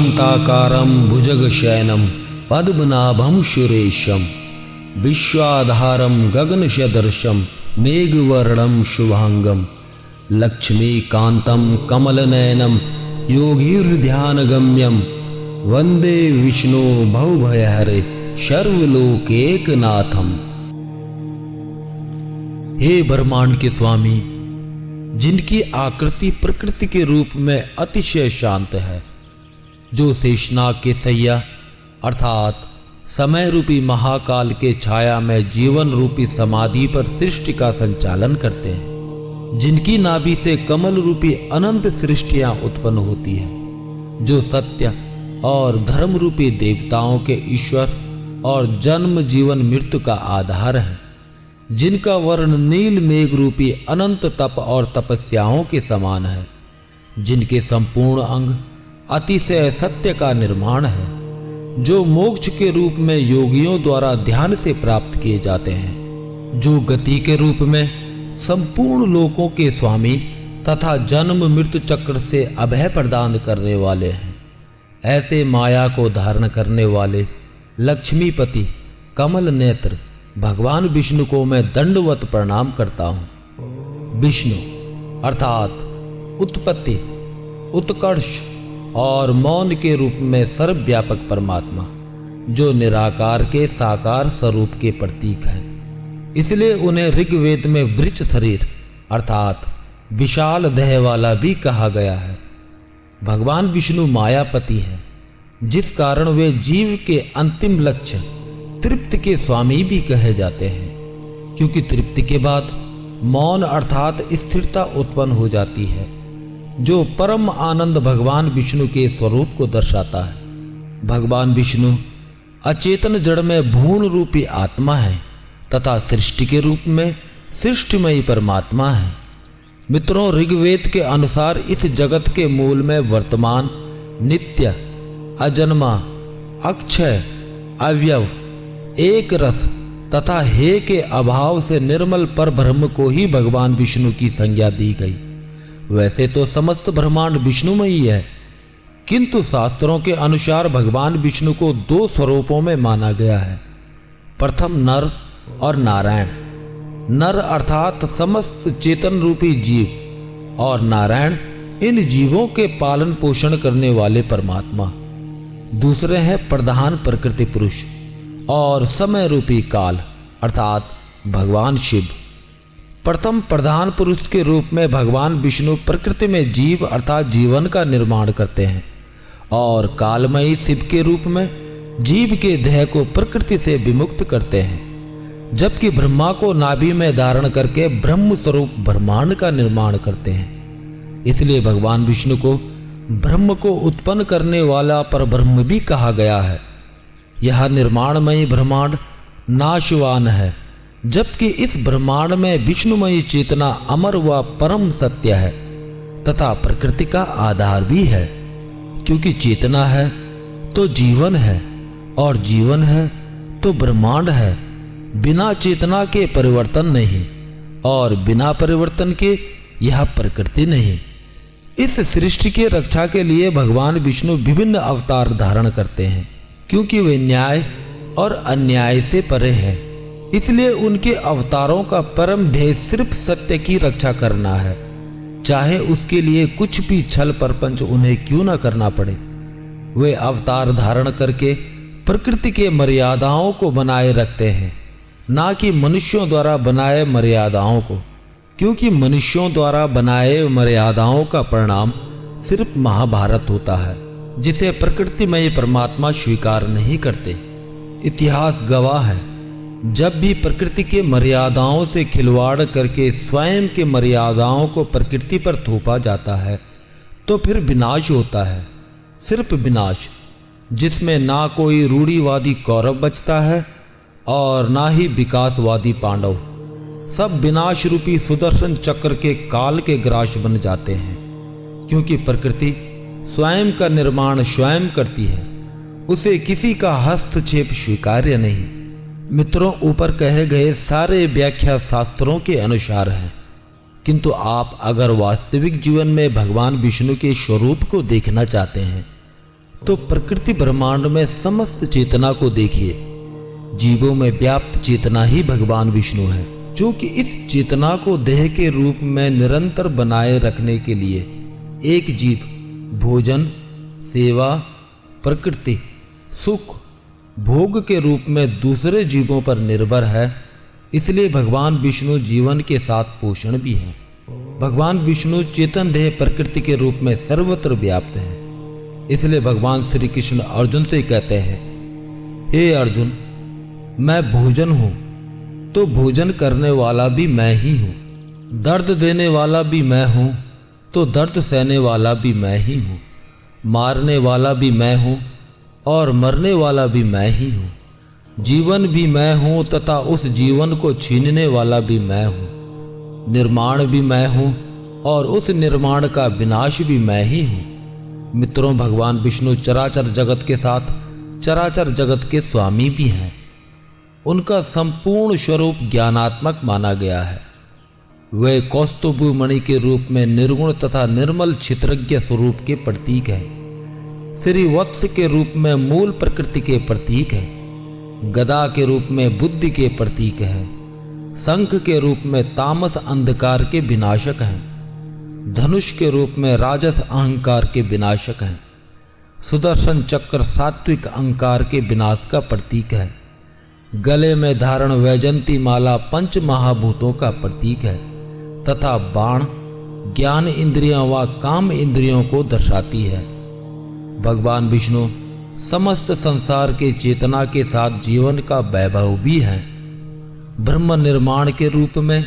शांताकारं भुजगशयनं पद्मनाभं सुरेशं विश्वाधारं गगनसदृशं मेघवर्णं शुभांगं लक्ष्मीकान्तं कमलनयनं योगिर्ध्यानगम्यं वंदे विष्णु भवभयहरे सर्वलोकैकनाथम। हे ब्रह्मांड के स्वामी, जिनकी आकृति प्रकृति के रूप में अतिशय शांत है, जो शेषनाग के सैया अर्थात समय रूपी महाकाल के छाया में जीवन रूपी समाधि पर सृष्टि का संचालन करते हैं, जिनकी नाभि से कमल रूपी अनंत सृष्टियां उत्पन्न होती हैं, जो सत्य और धर्म रूपी देवताओं के ईश्वर और जन्म जीवन मृत्यु का आधार है, जिनका वर्ण नील मेघ रूपी अनंत तप और तपस्याओं के समान है, जिनके संपूर्ण अंग अतिशय सत्य का निर्माण है, जो मोक्ष के रूप में योगियों द्वारा ध्यान से प्राप्त किए जाते हैं, जो गति के रूप में संपूर्ण लोकों के स्वामी तथा जन्म मृत्यु चक्र से अभय प्रदान करने वाले हैं, ऐसे माया को धारण करने वाले लक्ष्मीपति कमल नेत्र भगवान विष्णु को मैं दंडवत प्रणाम करता हूँ। विष्णु अर्थात उत्पत्ति, उत्कर्ष और मौन के रूप में सर्वव्यापक परमात्मा, जो निराकार के साकार स्वरूप के प्रतीक हैं, इसलिए उन्हें ऋग्वेद में वृक्ष शरीर अर्थात विशाल देह वाला भी कहा गया है। भगवान विष्णु मायापति हैं, जिस कारण वे जीव के अंतिम लक्ष्य तृप्ति के स्वामी भी कहे जाते हैं, क्योंकि तृप्ति के बाद मौन अर्थात स्थिरता उत्पन्न हो जाती है, जो परम आनंद भगवान विष्णु के स्वरूप को दर्शाता है। भगवान विष्णु अचेतन जड़ में भूण रूपी आत्मा है तथा सृष्टि के रूप में सृष्टिमयी परमात्मा है। मित्रों, ऋग्वेद के अनुसार इस जगत के मूल में वर्तमान, नित्य, अजन्मा, अक्षय, अव्यव, एक रस तथा हे के अभाव से निर्मल पर ब्रह्म को ही भगवान विष्णु की संज्ञा दी गई। वैसे तो समस्त ब्रह्मांड विष्णुमयी है, किंतु शास्त्रों के अनुसार भगवान विष्णु को दो स्वरूपों में माना गया है। प्रथम नर और नारायण। नर अर्थात समस्त चेतन रूपी जीव और नारायण इन जीवों के पालन पोषण करने वाले परमात्मा। दूसरे हैं प्रधान प्रकृति पुरुष और समय रूपी काल अर्थात भगवान शिव। प्रथम प्रधान पुरुष के रूप में भगवान विष्णु प्रकृति में जीव अर्थात जीवन का निर्माण करते हैं और कालमयी शिव के रूप में जीव के देह को प्रकृति से विमुक्त करते हैं, जबकि ब्रह्मा को नाभि में धारण करके ब्रह्म स्वरूप ब्रह्मांड का निर्माण करते हैं। इसलिए भगवान विष्णु को ब्रह्म को उत्पन्न करने वाला परब्रह्म भी कहा गया है। यह निर्माणमयी ब्रह्मांड नाशवान है, जबकि इस ब्रह्मांड में विष्णुमयी चेतना अमर व परम सत्य है तथा प्रकृति का आधार भी है, क्योंकि चेतना है तो जीवन है और जीवन है तो ब्रह्मांड है। बिना चेतना के परिवर्तन नहीं और बिना परिवर्तन के यह प्रकृति नहीं। इस सृष्टि के रक्षा के लिए भगवान विष्णु विभिन्न अवतार धारण करते हैं, क्योंकि वे न्याय और अन्याय से परे हैं। इसलिए उनके अवतारों का परम ध्येय सिर्फ सत्य की रक्षा करना है, चाहे उसके लिए कुछ भी छल प्रपंच उन्हें क्यों न करना पड़े। वे अवतार धारण करके प्रकृति के मर्यादाओं को बनाए रखते हैं, ना कि मनुष्यों द्वारा बनाए मर्यादाओं को, क्योंकि मनुष्यों द्वारा बनाए मर्यादाओं का परिणाम सिर्फ महाभारत होता है, जिसे प्रकृतिमय परमात्मा स्वीकार नहीं करते। इतिहास गवाह है, जब भी प्रकृति के मर्यादाओं से खिलवाड़ करके स्वयं के मर्यादाओं को प्रकृति पर थोपा जाता है तो फिर विनाश होता है, सिर्फ विनाश, जिसमें ना कोई रूढ़िवादी कौरव बचता है और ना ही विकासवादी पांडव। सब विनाश रूपी सुदर्शन चक्र के काल के ग्रास बन जाते हैं, क्योंकि प्रकृति स्वयं का निर्माण स्वयं करती है, उसे किसी का हस्तक्षेप स्वीकार्य नहीं। मित्रों, ऊपर कहे गए सारे व्याख्या शास्त्रों के अनुसार हैं, किंतु आप अगर वास्तविक जीवन में भगवान विष्णु के स्वरूप को देखना चाहते हैं तो प्रकृति ब्रह्मांड में समस्त चेतना को देखिए। जीवों में व्याप्त चेतना ही भगवान विष्णु है, जो कि इस चेतना को देह के रूप में निरंतर बनाए रखने के लिए एक जीव भोजन, सेवा, प्रकृति, सुख, भोग के रूप में दूसरे जीवों पर निर्भर है। इसलिए भगवान विष्णु जीवन के साथ पोषण भी हैं। भगवान विष्णु चेतन देह प्रकृति के रूप में सर्वत्र व्याप्त हैं। इसलिए भगवान श्री कृष्ण अर्जुन से कहते हैं, हे अर्जुन, मैं भोजन हूं, तो भोजन करने वाला भी मैं ही हूं। दर्द देने वाला भी मैं हूं, तो दर्द सहने वाला भी मैं ही हूं। मारने वाला भी मैं हूं और मरने वाला भी मैं ही हूं। जीवन भी मैं हूं तथा उस जीवन को छीनने वाला भी मैं हूं। निर्माण भी मैं हूं और उस निर्माण का विनाश भी मैं ही हूं। मित्रों, भगवान विष्णु चराचर जगत के साथ चराचर जगत के स्वामी भी हैं। उनका संपूर्ण स्वरूप ज्ञानात्मक माना गया है। वे कौस्तुभ मणि के रूप में निर्गुण तथा निर्मल क्षेत्रज्ञ स्वरूप के प्रतीक हैं। श्री वत्स के रूप में मूल प्रकृति के प्रतीक हैं। गदा के रूप में बुद्धि के प्रतीक हैं। शंख के रूप में तामस अंधकार के विनाशक हैं। धनुष के रूप में राजस अहंकार के विनाशक हैं। सुदर्शन चक्र सात्विक अहंकार के विनाश का प्रतीक है। गले में धारण वैजंती माला पंच महाभूतों का प्रतीक है तथा बाण ज्ञान इंद्रियों व काम इंद्रियों को दर्शाती है। भगवान विष्णु समस्त संसार के चेतना के साथ जीवन का वैभव भी है। ब्रह्म निर्माण के रूप में,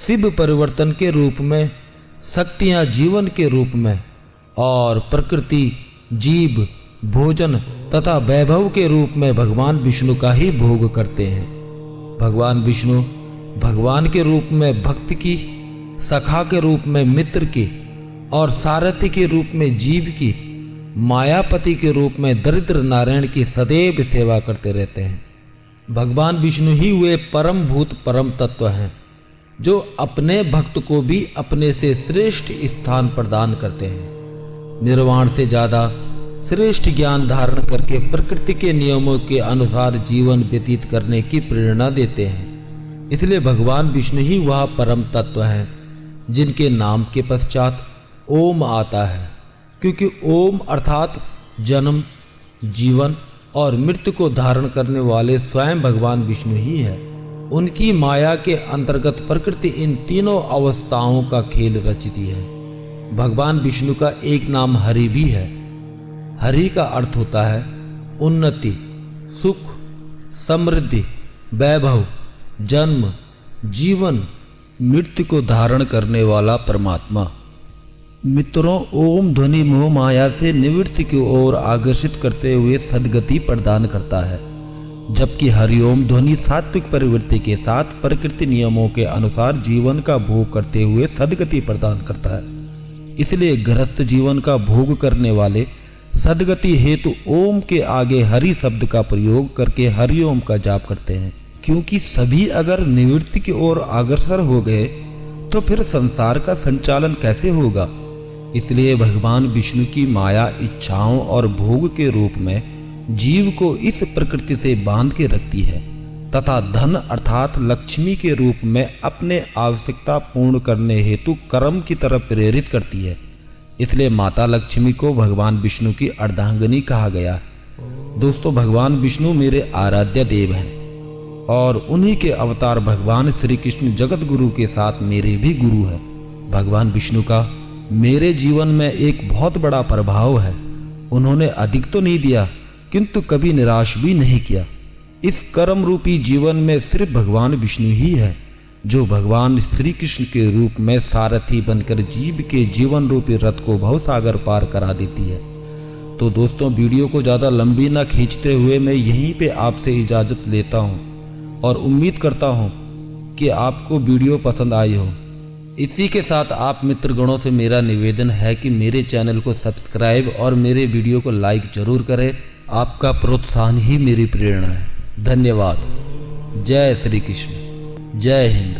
शिव परिवर्तन के रूप में, शक्तियां जीवन के रूप में और प्रकृति, जीव, भोजन तथा वैभव के रूप में भगवान विष्णु का ही भोग करते हैं। भगवान विष्णु भगवान के रूप में भक्त की, सखा के रूप में मित्र की और सारथी के रूप में जीव की, मायापति के रूप में दरिद्र नारायण की सदैव सेवा करते रहते हैं। भगवान विष्णु ही वे परम भूत परम तत्व हैं, जो अपने भक्त को भी अपने से श्रेष्ठ स्थान प्रदान करते हैं। निर्वाण से ज्यादा श्रेष्ठ ज्ञान धारण करके प्रकृति के नियमों के अनुसार जीवन व्यतीत करने की प्रेरणा देते हैं। इसलिए भगवान विष्णु ही वह परम तत्व हैं जिनके नाम के पश्चात ओम आता है, क्योंकि ओम अर्थात जन्म, जीवन और मृत्यु को धारण करने वाले स्वयं भगवान विष्णु ही है। उनकी माया के अंतर्गत प्रकृति इन तीनों अवस्थाओं का खेल रचती है। भगवान विष्णु का एक नाम हरि भी है। हरि का अर्थ होता है उन्नति, सुख, समृद्धि, वैभव, जन्म, जीवन, मृत्यु को धारण करने वाला परमात्मा। मित्रों, ओम ध्वनि मोह माया से निवृत्ति की ओर आकर्षित करते हुए सद्गति प्रदान करता है, जबकि हरिओम ध्वनि सात्विक प्रवृत्ति के साथ प्रकृति नियमों के अनुसार जीवन का भोग करते हुए सद्गति प्रदान करता है। इसलिए गृहस्थ जीवन का भोग करने वाले सद्गति हेतु ओम के आगे हरि शब्द का प्रयोग करके हरिओम का जाप करते हैं, क्योंकि सभी अगर निवृत्ति की ओर अग्रसर हो गए तो फिर संसार का संचालन कैसे होगा। इसलिए भगवान विष्णु की माया इच्छाओं और भोग के रूप में जीव को इस प्रकृति से बांध के रखती है तथा धन अर्थात लक्ष्मी के रूप में अपने आवश्यकता पूर्ण करने हेतु कर्म की तरफ प्रेरित करती है। इसलिए माता लक्ष्मी को भगवान विष्णु की अर्धांगिनी कहा गया। दोस्तों, भगवान विष्णु मेरे आराध्य देव हैं और उन्हीं के अवतार भगवान श्री कृष्ण जगत गुरु के साथ मेरे भी गुरु हैं। भगवान विष्णु का मेरे जीवन में एक बहुत बड़ा प्रभाव है। उन्होंने अधिक तो नहीं दिया, किंतु कभी निराश भी नहीं किया। इस कर्म रूपी जीवन में सिर्फ भगवान विष्णु ही है जो भगवान श्री कृष्ण के रूप में सारथी बनकर जीव के जीवन रूपी रथ को भवसागर पार करा देती है। तो दोस्तों, वीडियो को ज़्यादा लंबी ना खींचते हुए मैं यहीं पे आपसे इजाज़त लेता हूँ और उम्मीद करता हूँ कि आपको वीडियो पसंद आई हो। इसी के साथ आप मित्रगणों से मेरा निवेदन है कि मेरे चैनल को सब्सक्राइब और मेरे वीडियो को लाइक जरूर करें। आपका प्रोत्साहन ही मेरी प्रेरणा है। धन्यवाद। जय श्री कृष्ण। जय हिंद।